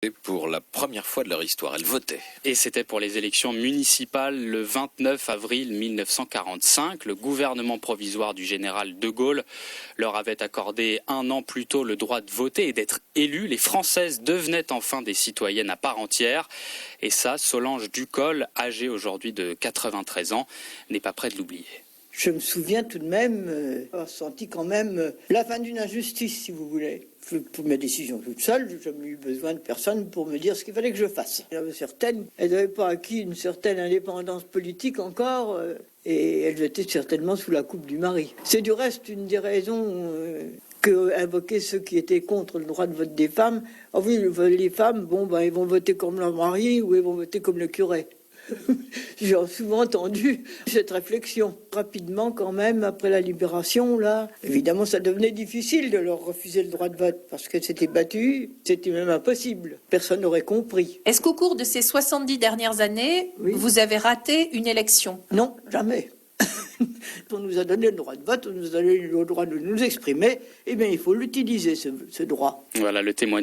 Et pour la première fois de leur histoire, elles votaient. Et c'était pour les élections municipales le 29 avril 1945. Le gouvernement provisoire du général de Gaulle leur avait accordé 1 an plus tôt le droit de voter et d'être élus. Les Françaises devenaient enfin des citoyennes à part entière. Et ça, Solange Ducol, âgée aujourd'hui de 93 ans, n'est pas près de l'oublier. Je me souviens tout de même avoir senti quand même la fin d'une injustice, si vous voulez. Pour mes décisions toute seule, je n'ai eu besoin de personne pour me dire ce qu'il fallait que je fasse. Il y avait certaines, elles n'avaient pas acquis une certaine indépendance politique encore, et elles étaient certainement sous la coupe du mari. C'est du reste une des raisons que invoquaient ceux qui étaient contre le droit de vote des femmes. Oh oui, les femmes, ils vont voter comme leur mari ou ils vont voter comme le curé. J'ai souvent entendu cette réflexion. Rapidement, quand même, après la libération, là, évidemment, ça devenait difficile de leur refuser le droit de vote parce qu'elles s'étaient battues. C'était même impossible. Personne n'aurait compris. Est-ce qu'au cours de ces 70 dernières années, Oui. vous avez raté une élection? Non, jamais. On nous a donné le droit de vote, on nous a donné le droit de nous exprimer. Eh bien, il faut l'utiliser, ce droit. Voilà le témoignage.